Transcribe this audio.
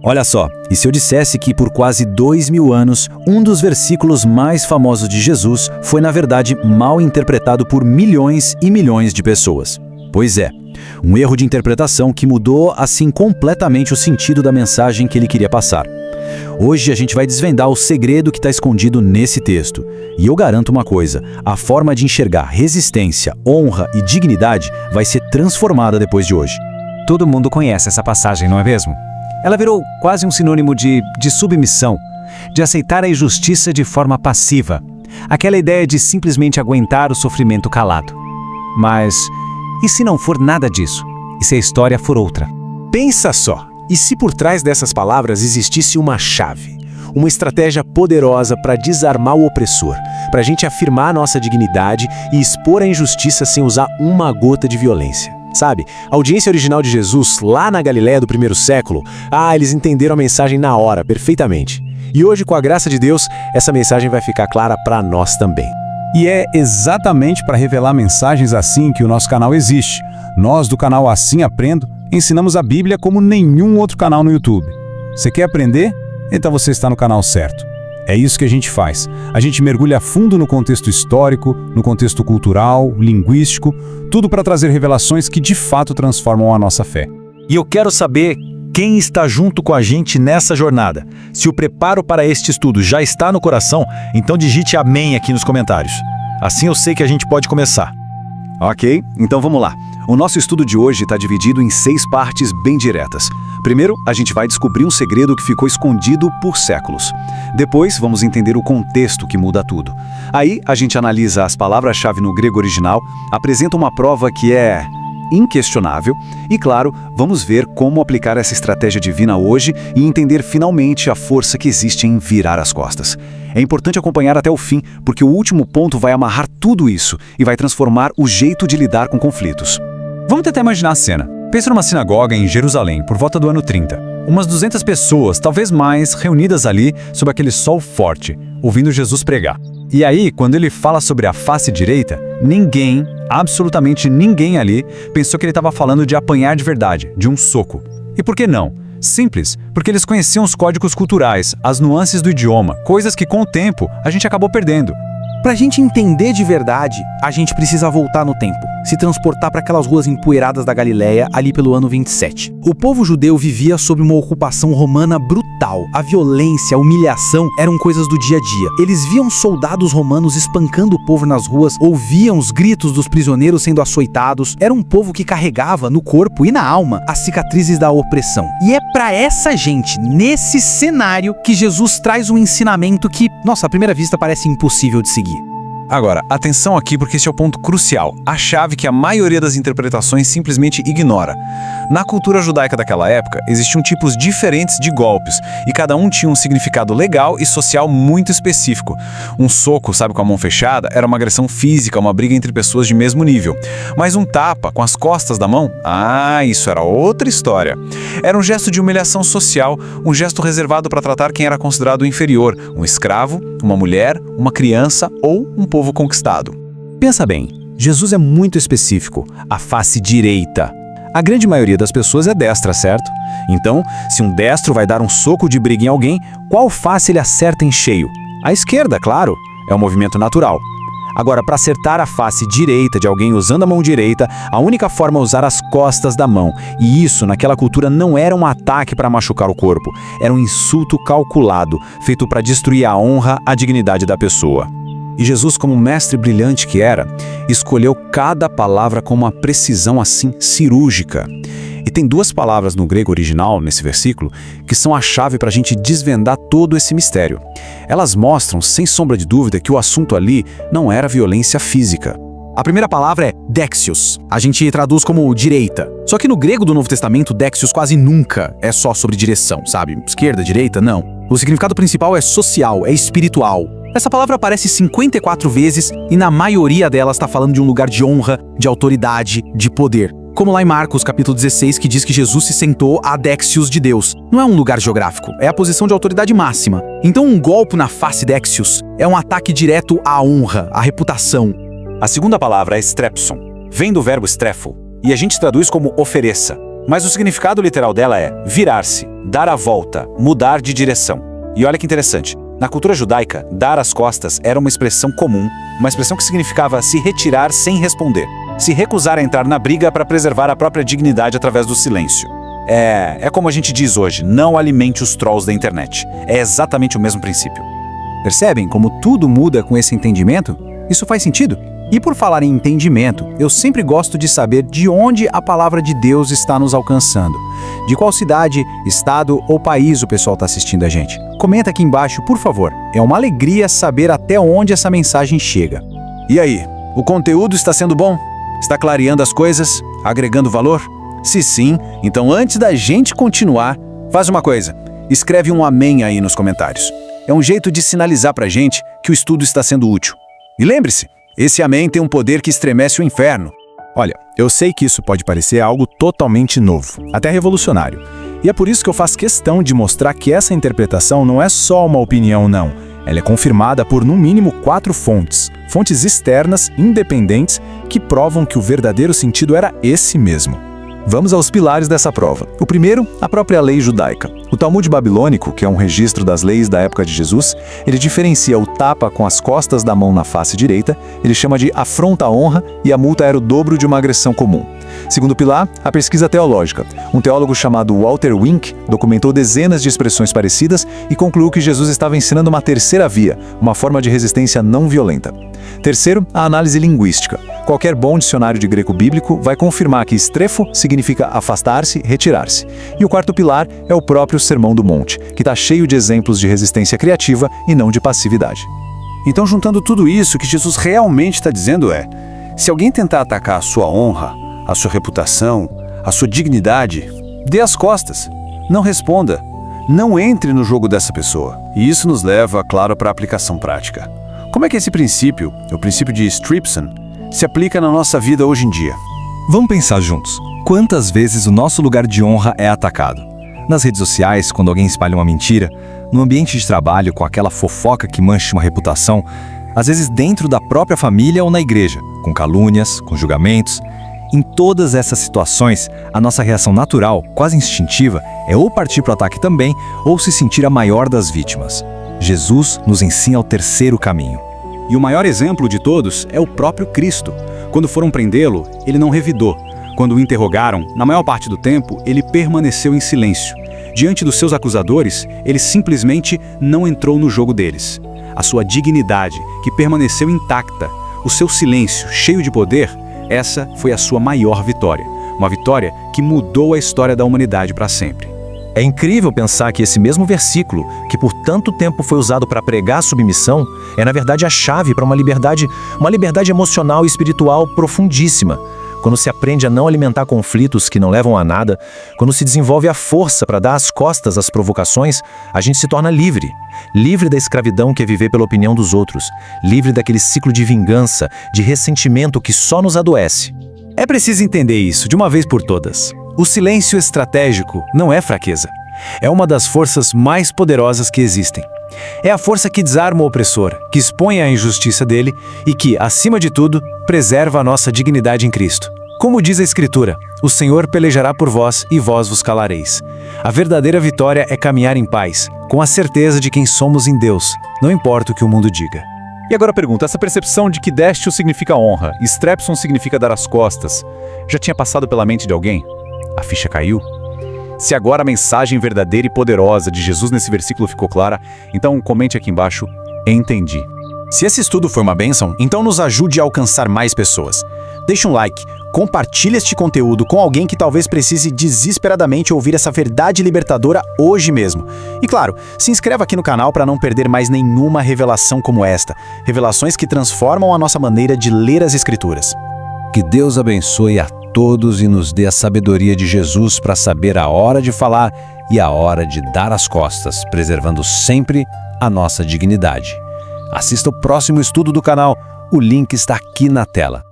Olha só, e se eu dissesse que por quase 2000 anos, um dos versículos mais famosos de Jesus foi na verdade mal interpretado por milhões e milhões de pessoas? Pois é, um erro de interpretação que mudou assim completamente o sentido da mensagem que ele queria passar. Hoje a gente vai desvendar o segredo que está escondido nesse texto. E eu garanto uma coisa, a forma de enxergar resistência, honra e dignidade vai ser transformada depois de hoje. Todo mundo conhece essa passagem, não é mesmo? Ela virou quase um sinônimo de submissão, de aceitar a injustiça de forma passiva. Aquela ideia de simplesmente aguentar o sofrimento calado. Mas, e se não for nada disso? E se a história for outra? Pensa só, e se por trás dessas palavras existisse uma chave? Uma estratégia poderosa para desarmar o opressor, para a gente afirmar a nossa dignidade e expor a injustiça sem usar uma gota de violência. Sabe, a audiência original de Jesus, lá na Galileia do primeiro século, eles entenderam a mensagem na hora, perfeitamente. E hoje, com a graça de Deus, essa mensagem vai ficar clara para nós também. E é exatamente para revelar mensagens assim que o nosso canal existe. Nós, do canal Assim Aprendo, ensinamos a Bíblia como nenhum outro canal no YouTube. Você quer aprender? Então você está no canal certo. É isso que a gente faz. A gente mergulha a fundo no contexto histórico, no contexto cultural, linguístico, tudo para trazer revelações que de fato transformam a nossa fé. E eu quero saber quem está junto com a gente nessa jornada. Se o preparo para este estudo já está no coração, então digite amém aqui nos comentários. Assim eu sei que a gente pode começar. Ok, então vamos lá. O nosso estudo de hoje está dividido em 6 partes bem diretas. Primeiro, a gente vai descobrir um segredo que ficou escondido por séculos. Depois, vamos entender o contexto que muda tudo. Aí, a gente analisa as palavras-chave no grego original, apresenta uma prova que é inquestionável e, claro, vamos ver como aplicar essa estratégia divina hoje e entender finalmente a força que existe em virar as costas. É importante acompanhar até o fim, porque o último ponto vai amarrar tudo isso e vai transformar o jeito de lidar com conflitos. Vamos tentar imaginar a cena. Pensa numa sinagoga em Jerusalém, por volta do ano 30. Umas 200 pessoas, talvez mais, reunidas ali sob aquele sol forte, ouvindo Jesus pregar. E aí, quando ele fala sobre a face direita, ninguém, absolutamente ninguém ali, pensou que ele estava falando de apanhar de verdade, de um soco. E por que não? Simples, porque eles conheciam os códigos culturais, as nuances do idioma, coisas que com o tempo a gente acabou perdendo. Pra gente entender de verdade, a gente precisa voltar no tempo, se transportar para aquelas ruas empoeiradas da Galileia ali pelo ano 27. O povo judeu vivia sob uma ocupação romana brutal. A violência, a humilhação eram coisas do dia a dia. Eles viam soldados romanos espancando o povo nas ruas, ouviam os gritos dos prisioneiros sendo açoitados. Era um povo que carregava no corpo e na alma as cicatrizes da opressão. E é pra essa gente, nesse cenário, que Jesus traz um ensinamento que, nossa, à primeira vista parece impossível de seguir. Agora, atenção aqui porque esse é o ponto crucial, a chave que a maioria das interpretações simplesmente ignora. Na cultura judaica daquela época, existiam tipos diferentes de golpes, e cada um tinha um significado legal e social muito específico. Um soco, sabe, com a mão fechada, era uma agressão física, uma briga entre pessoas de mesmo nível. Mas um tapa com as costas da mão? Isso era outra história. Era um gesto de humilhação social, um gesto reservado para tratar quem era considerado inferior, um escravo, uma mulher, uma criança ou um povo conquistado. Pensa bem, Jesus é muito específico, a face direita. A grande maioria das pessoas é destra, certo? Então, se um destro vai dar um soco de briga em alguém, qual face ele acerta em cheio? A esquerda, claro, é um movimento natural. Agora, para acertar a face direita de alguém usando a mão direita, a única forma é usar as costas da mão. E isso, naquela cultura, não era um ataque para machucar o corpo, era um insulto calculado, feito para destruir a honra, a dignidade da pessoa. E Jesus, como mestre brilhante que era, escolheu cada palavra com uma precisão assim cirúrgica. E tem 2 palavras no grego original, nesse versículo, que são a chave para a gente desvendar todo esse mistério. Elas mostram, sem sombra de dúvida, que o assunto ali não era violência física. A primeira palavra é dexios. A gente traduz como direita. Só que no grego do Novo Testamento, dexios quase nunca é só sobre direção, sabe? Esquerda, direita, não. O significado principal é social, é espiritual. Essa palavra aparece 54 vezes e na maioria delas está falando de um lugar de honra, de autoridade, de poder. Como lá em Marcos, capítulo 16, que diz que Jesus se sentou a dexios de Deus. Não é um lugar geográfico, é a posição de autoridade máxima. Então um golpe na face dexios é um ataque direto à honra, à reputação. A segunda palavra é strepson, vem do verbo strefo, e a gente traduz como ofereça. Mas o significado literal dela é virar-se, dar a volta, mudar de direção. E olha que interessante, na cultura judaica, dar as costas era uma expressão comum, uma expressão que significava se retirar sem responder, se recusar a entrar na briga para preservar a própria dignidade através do silêncio. É como a gente diz hoje, não alimente os trolls da internet. É exatamente o mesmo princípio. Percebem como tudo muda com esse entendimento? Isso faz sentido? E por falar em entendimento, eu sempre gosto de saber de onde a palavra de Deus está nos alcançando. De qual cidade, estado ou país o pessoal está assistindo a gente. Comenta aqui embaixo, por favor. É uma alegria saber até onde essa mensagem chega. E aí, o conteúdo está sendo bom? Está clareando as coisas? Agregando valor? Se sim, então antes da gente continuar, faz uma coisa. Escreve um amém aí nos comentários. É um jeito de sinalizar pra gente que o estudo está sendo útil. E lembre-se, esse amém tem um poder que estremece o inferno. Olha, eu sei que isso pode parecer algo totalmente novo, até revolucionário. E é por isso que eu faço questão de mostrar que essa interpretação não é só uma opinião, não. Ela é confirmada por, no mínimo, 4 fontes. Fontes externas, independentes, que provam que o verdadeiro sentido era esse mesmo. Vamos aos pilares dessa prova. O primeiro, a própria lei judaica. O Talmud babilônico, que é um registro das leis da época de Jesus, ele diferencia o tapa com as costas da mão na face direita, ele chama de afronta à honra e a multa era o dobro de uma agressão comum. Segundo pilar, a pesquisa teológica. Um teólogo chamado Walter Wink documentou dezenas de expressões parecidas e concluiu que Jesus estava ensinando uma terceira via, uma forma de resistência não violenta. Terceiro, a análise linguística. Qualquer bom dicionário de grego bíblico vai confirmar que estrefo significa afastar-se, retirar-se. E o quarto pilar é o próprio Sermão do Monte, que está cheio de exemplos de resistência criativa e não de passividade. Então, juntando tudo isso, o que Jesus realmente está dizendo é: se alguém tentar atacar a sua honra, a sua reputação, a sua dignidade, dê as costas, não responda, não entre no jogo dessa pessoa. E isso nos leva, claro, para a aplicação prática. Como é que esse princípio, o princípio de Strypson, se aplica na nossa vida hoje em dia? Vamos pensar juntos. Quantas vezes o nosso lugar de honra é atacado? Nas redes sociais, quando alguém espalha uma mentira, no ambiente de trabalho, com aquela fofoca que mancha uma reputação, às vezes dentro da própria família ou na igreja, com calúnias, com julgamentos. Em todas essas situações, a nossa reação natural, quase instintiva, é ou partir para o ataque também, ou se sentir a maior das vítimas. Jesus nos ensina o terceiro caminho. E o maior exemplo de todos é o próprio Cristo. Quando foram prendê-lo, ele não revidou. Quando o interrogaram, na maior parte do tempo, ele permaneceu em silêncio. Diante dos seus acusadores, ele simplesmente não entrou no jogo deles. A sua dignidade, que permaneceu intacta, o seu silêncio, cheio de poder, essa foi a sua maior vitória. Uma vitória que mudou a história da humanidade para sempre. É incrível pensar que esse mesmo versículo, que por tanto tempo foi usado para pregar a submissão, é na verdade a chave para uma liberdade emocional e espiritual profundíssima. Quando se aprende a não alimentar conflitos que não levam a nada, quando se desenvolve a força para dar as costas às provocações, a gente se torna livre. Livre da escravidão que é viver pela opinião dos outros. Livre daquele ciclo de vingança, de ressentimento que só nos adoece. É preciso entender isso de uma vez por todas. O silêncio estratégico não é fraqueza. É uma das forças mais poderosas que existem. É a força que desarma o opressor, que expõe a injustiça dele e que, acima de tudo, preserva a nossa dignidade em Cristo. Como diz a Escritura, o Senhor pelejará por vós e vós vos calareis. A verdadeira vitória é caminhar em paz, com a certeza de quem somos em Deus, não importa o que o mundo diga. E agora pergunta, essa percepção de que destio significa honra, strepson significa dar as costas, já tinha passado pela mente de alguém? A ficha caiu? Se agora a mensagem verdadeira e poderosa de Jesus nesse versículo ficou clara, então comente aqui embaixo, entendi. Se esse estudo foi uma bênção, então nos ajude a alcançar mais pessoas. Deixe um like, compartilhe este conteúdo com alguém que talvez precise desesperadamente ouvir essa verdade libertadora hoje mesmo. E claro, se inscreva aqui no canal para não perder mais nenhuma revelação como esta. Revelações que transformam a nossa maneira de ler as Escrituras. Que Deus abençoe a todos e nos dê a sabedoria de Jesus para saber a hora de falar e a hora de dar as costas, preservando sempre a nossa dignidade. Assista o próximo estudo do canal, o link está aqui na tela.